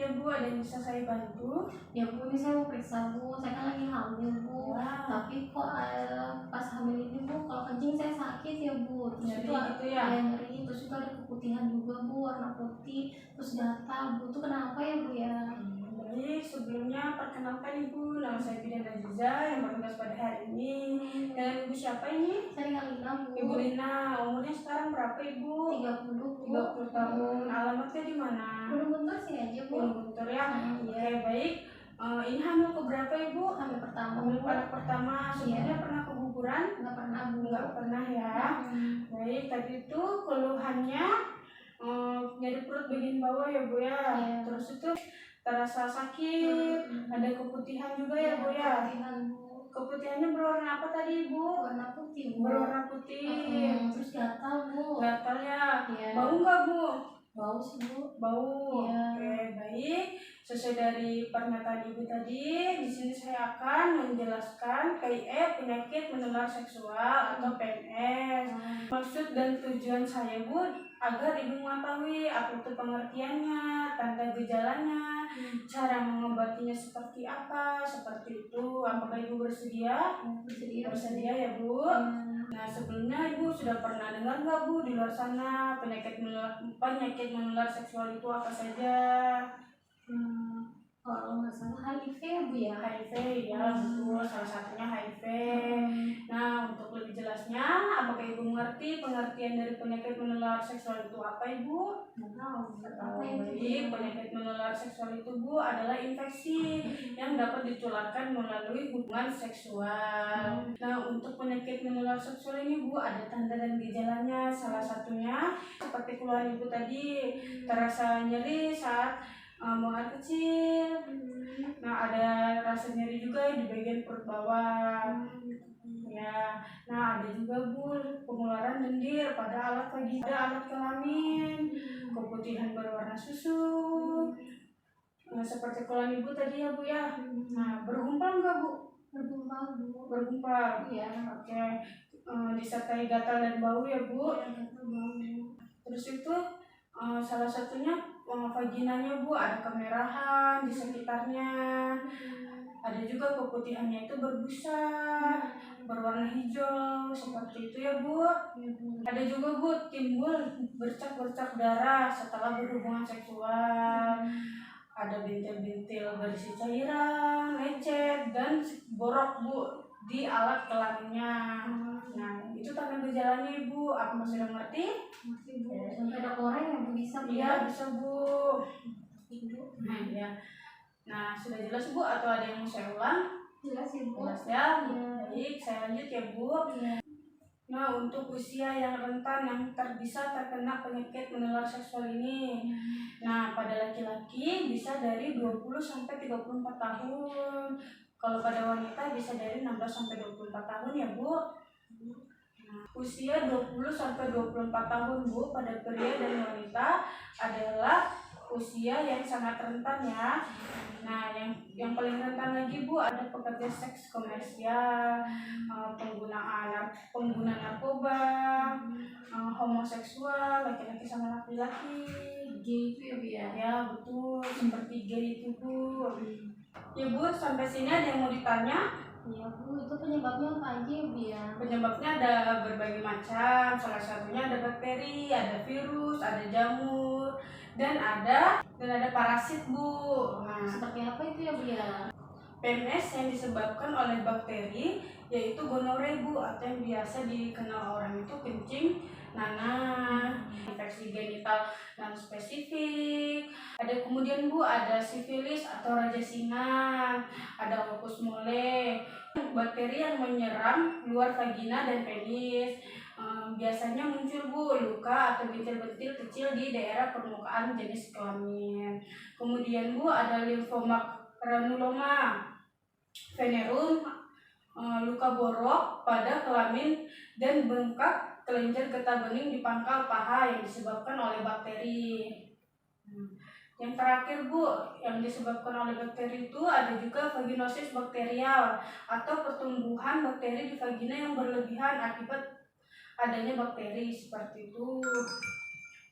ya Bu, ada yang bisa saya bantu? Ya Bu, ini saya mau periksa Bu, saya kan lagi hamil Bu. Wah. Tapi kok pas hamil ini Bu, kalau kencing saya sakit ya Bu. Terus Nyeri itu gitu ya? nyeri, terus itu ada keputihan juga Bu, warna putih, terus gatal Bu. Itu kenapa ya Bu ya? Baik, sebelumnya perkenalkan Ibu, nama saya Bidan Aziza yang bertugas pada hari ini. Dan Ibu siapa ini? Saya Lina Bu. Ibu Lina, umurnya sekarang berapa Ibu? 30 Bu. 30 tahun. Alamatnya di mana? Gunung Guntur sini aja Bu. Gunung Guntur ya. Iya. Oke, baik. Ini hamil keberapa Ibu? Hamil pertama. Hamil anak pertama. Sebelumnya Iya. pernah keguguran? Nggak pernah Bu. Nggak pernah ya. Baik, tadi itu keluhannya nyeri perut bagian bawah ya Bu ya. Iya. Terus itu terasa sakit, ada keputihan juga ya Bu ya. Keputihan Bu. Keputihannya berwarna apa tadi Ibu? Warna putih Bu. Berwarna putih. Terus gatal Bu. Gatal ya. Iya. Bau nggak Bu? Bau sih Bu. Bau. Iya. Oke, baik. Sesuai dari pernyataan Ibu tadi, di sini saya akan menjelaskan KIE, penyakit menular seksual atau PMS. Maksud dan tujuan saya Bu, agar Ibu mengetahui apa itu pengertiannya, tanda gejalanya, cara mengobatinya seperti apa, seperti itu. Apakah Ibu bersedia? Bersedia ya Bu. Nah, sebelumnya Ibu sudah pernah dengar nggak Bu di luar sana penyakit menular seksual itu apa saja? Kalau nggak salah HIV ya Bu ya. HIV ya, betul, salah satunya HIV. Nah, untuk lebih jelasnya, apakah Ibu mengerti pengertian dari penyakit menular seksual itu apa Ibu? Nggak tahu. Apa itu? Penyakit menular seksual itu Bu adalah infeksi yang dapat ditularkan melalui hubungan seksual. Nah, untuk penyakit menular seksual ini Bu ada tanda dan gejalanya. Salah satunya seperti keluhan Ibu tadi, terasa nyeri saat buang air kecil. Nah, ada rasa nyeri juga di bagian perut bawah. Ya, nah ada juga Bu pengeluaran lendir pada alat kelamin, keputihan berwarna susu. Nah, seperti keluhan Ibu tadi ya Bu ya. Nah, bergumpal nggak Bu? Bergumpal Bu. Bergumpal. Iya. Oke. Disertai gatal dan bau ya Bu. Iya, gatal bau. Terus itu salah satunya vaginanya Bu ada kemerahan di sekitarnya. Ada juga keputihannya itu berbusa, berwarna hijau seperti itu ya Bu. Ada juga Bu timbul bercak-bercak darah setelah berhubungan seksual. Ada bintil-bintil berisi cairan, lecet, dan borok Bu di alat kelaminnya. Nah, itu tanda gejalanya Ibu. Apa sudah mengerti? Ngerti Bu. Sampai ada koreng ya Bu, bisa Bu? Iya, bisa Bu. Ibu. Nah, ya. Nah, sudah jelas Bu atau ada yang mau saya ulang? Jelas ya Bu. Jelas ya. Iya. Baik, saya lanjut ya Bu. Iya. Nah, untuk usia yang rentan yang bisa terkena penyakit menular seksual ini. Nah, pada laki-laki bisa dari 20 sampai 34 tahun. Kalau pada wanita bisa dari 16 sampai 24 tahun ya Bu. Nah, usia 20 sampai 24 tahun Bu pada pria dan wanita adalah usia yang sangat rentan ya. Nah, yang paling rentan lagi Bu ada pekerja seks komersial, pengguna narkoba, homoseksual, laki-laki sama laki-laki. Gay itu ya Bu ya? Ya, betul, seperti gay itu Bu. Ya Bu, sampai sini ada yang mau ditanya? Iya Bu, itu penyebabnya apa aja ya Bu ya? Penyebabnya ada berbagai macam, salah satunya ada bakteri, ada virus, ada jamur, dan ada parasit Bu. Nah, Seperti apa itu ya Bu ya? PMS yang disebabkan oleh bakteri yaitu gonore Bu, atau yang biasa dikenal orang itu kencing, nanah, infeksi genital non spesifik. Ada kemudian Bu ada sifilis atau raja singa, ada opus mole, bakteri yang menyerang luar vagina dan penis. Biasanya muncul Bu luka atau bintil-bintil kecil di daerah permukaan jenis kelamin. Kemudian Bu ada limfoma granuloma, venerum, luka borok pada kelamin, dan bengkak kelenjar getah bening di pangkal paha yang disebabkan oleh bakteri. Yang terakhir Bu, yang disebabkan oleh bakteri itu ada juga vaginosis bakterial atau pertumbuhan bakteri di vagina yang berlebihan akibat adanya bakteri seperti itu.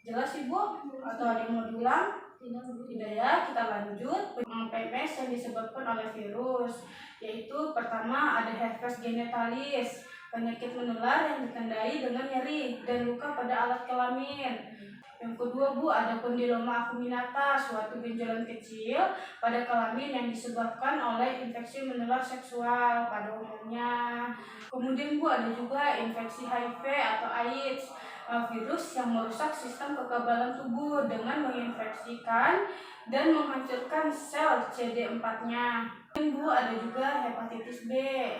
Jelas Ibu? Atau ada yang mau diulang? Tidak Bu. Tidak ya, kita lanjut. PMS yang disebabkan oleh virus, yaitu pertama ada herpes genitalis, penyakit menular yang ditandai dengan nyeri dan luka pada alat kelamin. Yang kedua Bu, ada kondiloma acuminata, suatu benjolan kecil pada kelamin yang disebabkan oleh infeksi menular seksual pada umumnya. Kemudian Bu, ada juga infeksi HIV atau AIDS, virus yang merusak sistem kekebalan tubuh dengan menginfeksikan dan menghancurkan sel CD4-nya. Dan Bu, ada juga hepatitis B,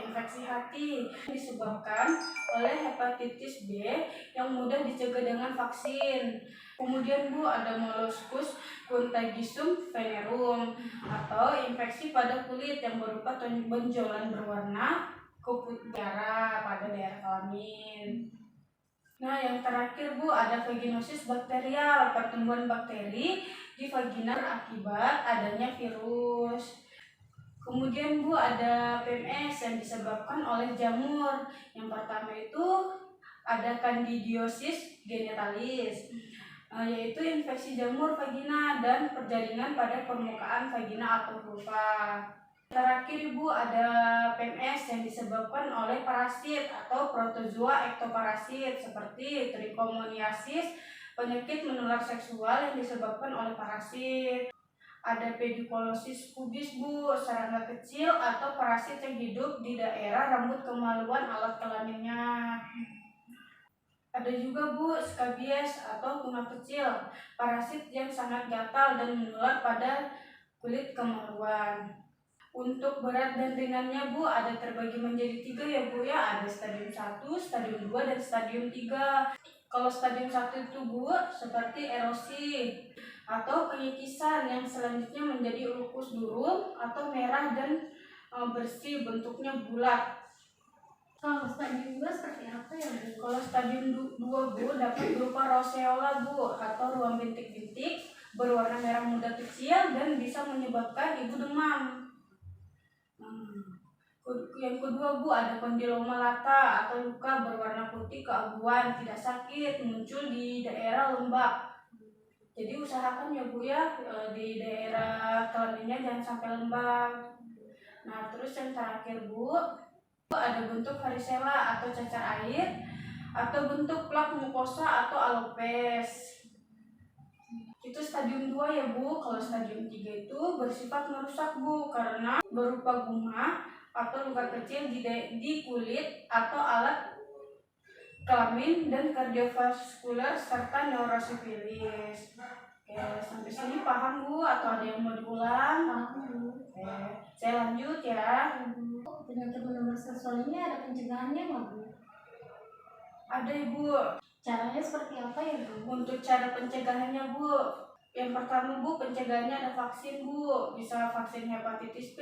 infeksi hati disebabkan oleh hepatitis B yang mudah dicegah dengan vaksin. Kemudian Bu, ada molluscus contagiosum venerum atau infeksi pada kulit yang berupa benjolan berwarna keputihan pada daerah kelamin. Nah, yang terakhir Bu, ada vaginosis bakterial, pertumbuhan bakteri di vagina akibat adanya virus. Kemudian Bu, ada PMS yang disebabkan oleh jamur. Yang pertama itu ada Candidiosis genitalis, yaitu infeksi jamur vagina dan perjaringan pada permukaan vagina atau vulva. Terakhir Bu, ada PMS yang disebabkan oleh parasit atau protozoa ektoparasit seperti trichomoniasis, penyakit menular seksual yang disebabkan oleh parasit. Ada pediculosis pubis Bu, serangga kecil atau parasit yang hidup di daerah rambut kemaluan alat kelaminnya. Ada juga Bu, scabies atau kuman kecil, parasit yang sangat gatal dan menular pada kulit kemaluan. Untuk berat dan ringannya Bu, ada terbagi menjadi 3 ya Bu ya, ada stadium 1, stadium 2, dan stadium 3. Kalau stadium 1 itu Bu, seperti erosi atau penyikisan yang selanjutnya menjadi ulkus durum atau merah dan bersih, bentuknya bulat. Kalau stadium 2 seperti apa ya Bu? Kalau stadium 2 Bu, dapat berupa roseola Bu atau ruang bintik-bintik berwarna merah muda kecil dan bisa menyebabkan ibu demam. Yang kedua Bu, ada kondiloma lata atau luka berwarna putih keabuan, tidak sakit, muncul di daerah lembab. Jadi usahakan ya Bu ya, di daerah kelaminnya jangan sampai lembab. Nah, terus yang terakhir Bu, ada bentuk varicella atau cacar air atau bentuk plak mukosa atau alopes. Itu stadium 2 ya Bu. Kalau stadium 3 itu bersifat merusak Bu karena berupa gumah atau luka kecil di kulit atau alat kelamin dan kardiovaskular serta neurosifilis. Oke, sampai sini paham Bu atau ada yang mau diulang? Paham Bu. Oke, saya lanjut ya. Penyakit menular seksual ini ada pencegahannya nggak Bu? Ada Ibu. Caranya seperti apa ya Bu? Untuk cara pencegahannya Bu, yang pertama Bu, pencegahannya ada vaksin Bu, bisa vaksin hepatitis B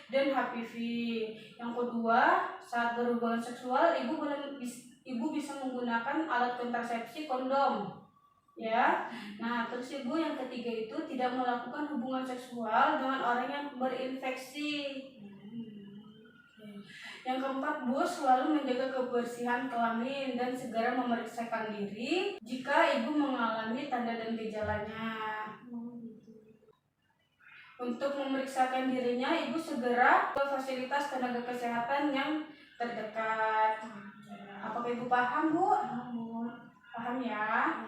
dan HPV. Yang kedua, saat berhubungan seksual ibu bisa menggunakan alat kontrasepsi kondom. Ya. Nah, terus Ibu yang ketiga itu tidak melakukan hubungan seksual dengan orang yang berinfeksi. Yang keempat Bu, selalu menjaga kebersihan kelamin dan segera memeriksakan diri jika ibu mengalami tanda dan gejalanya. Untuk memeriksakan dirinya, ibu segera ke fasilitas tenaga kesehatan yang terdekat. Apakah ibu paham Bu? Paham ya?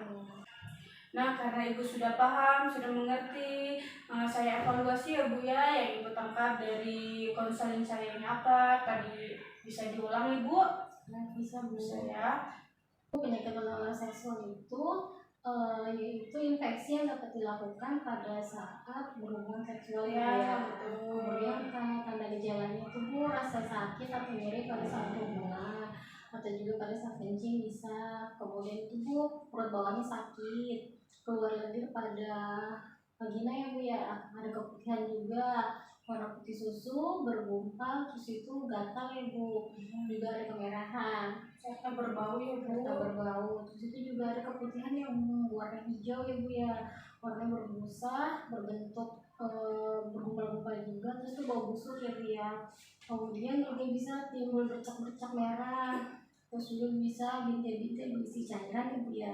Nah, karena ibu sudah paham, sudah mengerti, saya evaluasi ya Bu ya, yang ibu tangkap dari konseling saya ini apa. Tadi bisa diulang Ibu? Bisa Bu. Bisa ya. Penyakit menular seksual itu yaitu infeksi yang dapat dilakukan pada saat berhubungan seksual Ya, betul. Kemudian tanda gejalanya itu Bu, rasa sakit atau nyeri pada saat berhubungan atau juga pada saat kencing bisa. Kemudian itu Bu, perut bawahnya sakit, keluar lendir pada vagina ya Bu ya, ada keputihan juga, warna putih susu, bergumpal, terus itu gatal ya Bu, juga ada kemerahan, Serta berbau ya Bu. serta berbau, terus itu juga ada keputihan yang warna hijau ya Bu ya, warnanya berbusa, berbentuk bergumpal-gumpal juga, terus itu bau busuk ya Bu ya. Kemudian juga bisa timbul bercak-bercak merah, terus juga bisa bintik-bintik berisi cairan ya Bu ya.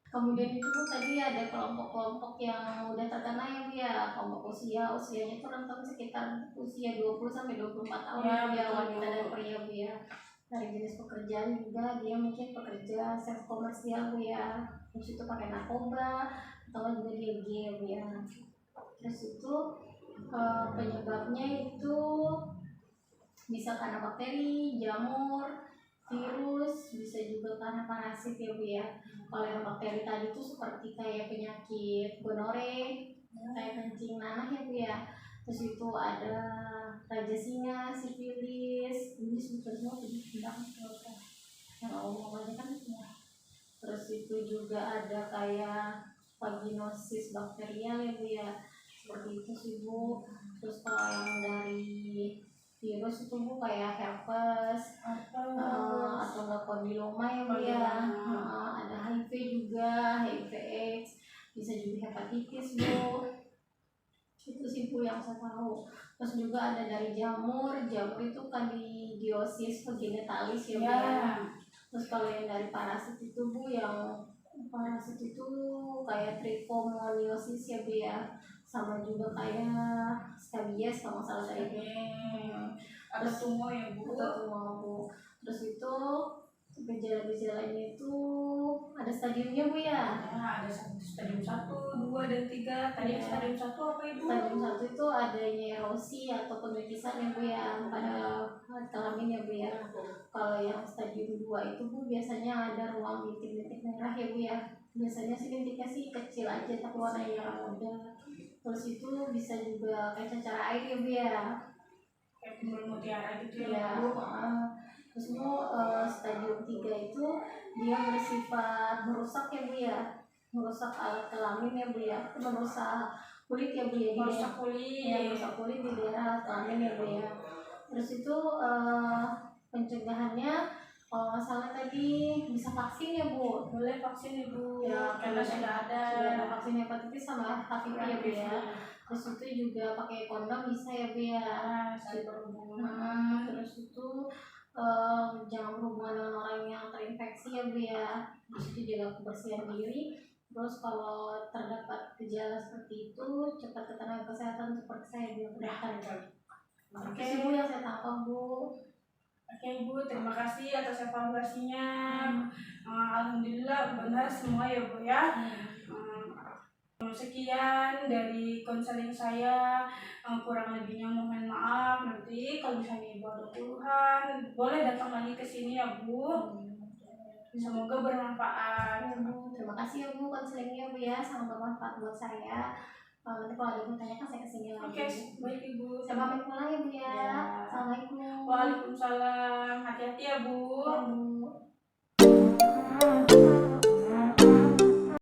Kemudian itu Bu, tadi ada kelompok-kelompok yang udah terkena ya Bu ya, kelompok usianya tuh rentang sekitar usia 20 sampai 24 tahun ya Bu ya, betul, wanita Bu. dan pria Bu ya. Dari jenis pekerjaan juga dia mungkin pekerja seks komersial Bu ya, terus itu pakai narkoba atau juga dia gay Bu ya. Terus itu penyebabnya itu bisa karena bakteri, jamur, virus, bisa juga karena parasit ya Bu ya. Kalau yang bakteri tadi itu seperti kayak penyakit gonore, kayak kencing nanah ya Bu ya. Terus itu ada raja singa, sifilis, ini sebetulnya semua penyakit banget yang umum aja kan ya. Terus itu juga ada kayak vaginosis bakterial ya Bu ya, seperti itu sih Bu. Terus kalau yang dari virus itu Bu kayak herpes atau enggak kondiloma ya Bu ya. Ada HIV juga, HIV AIDS, bisa juga hepatitis Bu. Itu sih Bu yang saya tahu. Terus juga ada dari jamur itu candidiosis vaginitalis ya Bu ya. Terus kalau yang dari parasit itu Bu, yang parasit itu kayak trichomoniosis ya Bu ya, sama juga kayak scabies kalau nggak salah tadi itu. Ada tumor ya Bu. Ada tumor Bu. Terus itu gejala-gejalanya itu ada stadiumnya Bu ya. Ada stadium 1, 2, dan 3. Tadi stadium 1 apa Ibu? Stadium 1 itu adanya erosi atau penipisan ya Bu ya pada kelamin ya Bu ya. Kalau yang stadium 2 itu Bu biasanya ada ruang bintik-bintik merah ya Bu ya. Biasanya sih bintiknya sih kecil aja tapi warnanya muda. Terus itu bisa juga kayak cacar air ya Bu ya. Kayak bunga mutiara gitu ya Bu. Terus Bu stadium 3 itu dia bersifat merusak ya Bu ya. Merusak alat kelamin ya Bu ya. Merusak kulit ya Bu ya. Merusak kulit. Ya, merusak kulit di daerah kelamin ya Bu ya. Terus itu pencegahannya kalau nggak salah tadi bisa vaksin ya Bu. Boleh vaksin Ibu. Ya, Karena sudah ada vaksin hepatitis sama HIV ya Bu ya. Terus itu juga pakai kondom bisa ya Bu ya. Saat berhubungan. Terus itu jangan berhubungan dengan orang yang terinfeksi ya Bu ya. Terus itu jaga kebersihan diri. Terus kalau terdapat gejala seperti itu cepat ke tenaga kesehatan seperti saya bilang tadi. Oke Bu yang saya tangkap Bu. Oke Bu, terima kasih atas evaluasinya. Alhamdulillah benar semua ya Bu ya. Sekian dari konseling saya, kurang lebihnya mohon maaf. Nanti kalau misalnya Ibu ada keluhan boleh datang lagi ke sini ya Bu. Semoga bermanfaat. Terima kasih ya Bu konselingnya Bu ya, sangat bermanfaat buat saya. Nanti kalau ada yang bertanya saya kesini lagi. Oke, baik Ibu. Saya pamit pulang ya Bu ya. Assalamualaikum. Waalaikumsalam. Hati-hati ya Bu.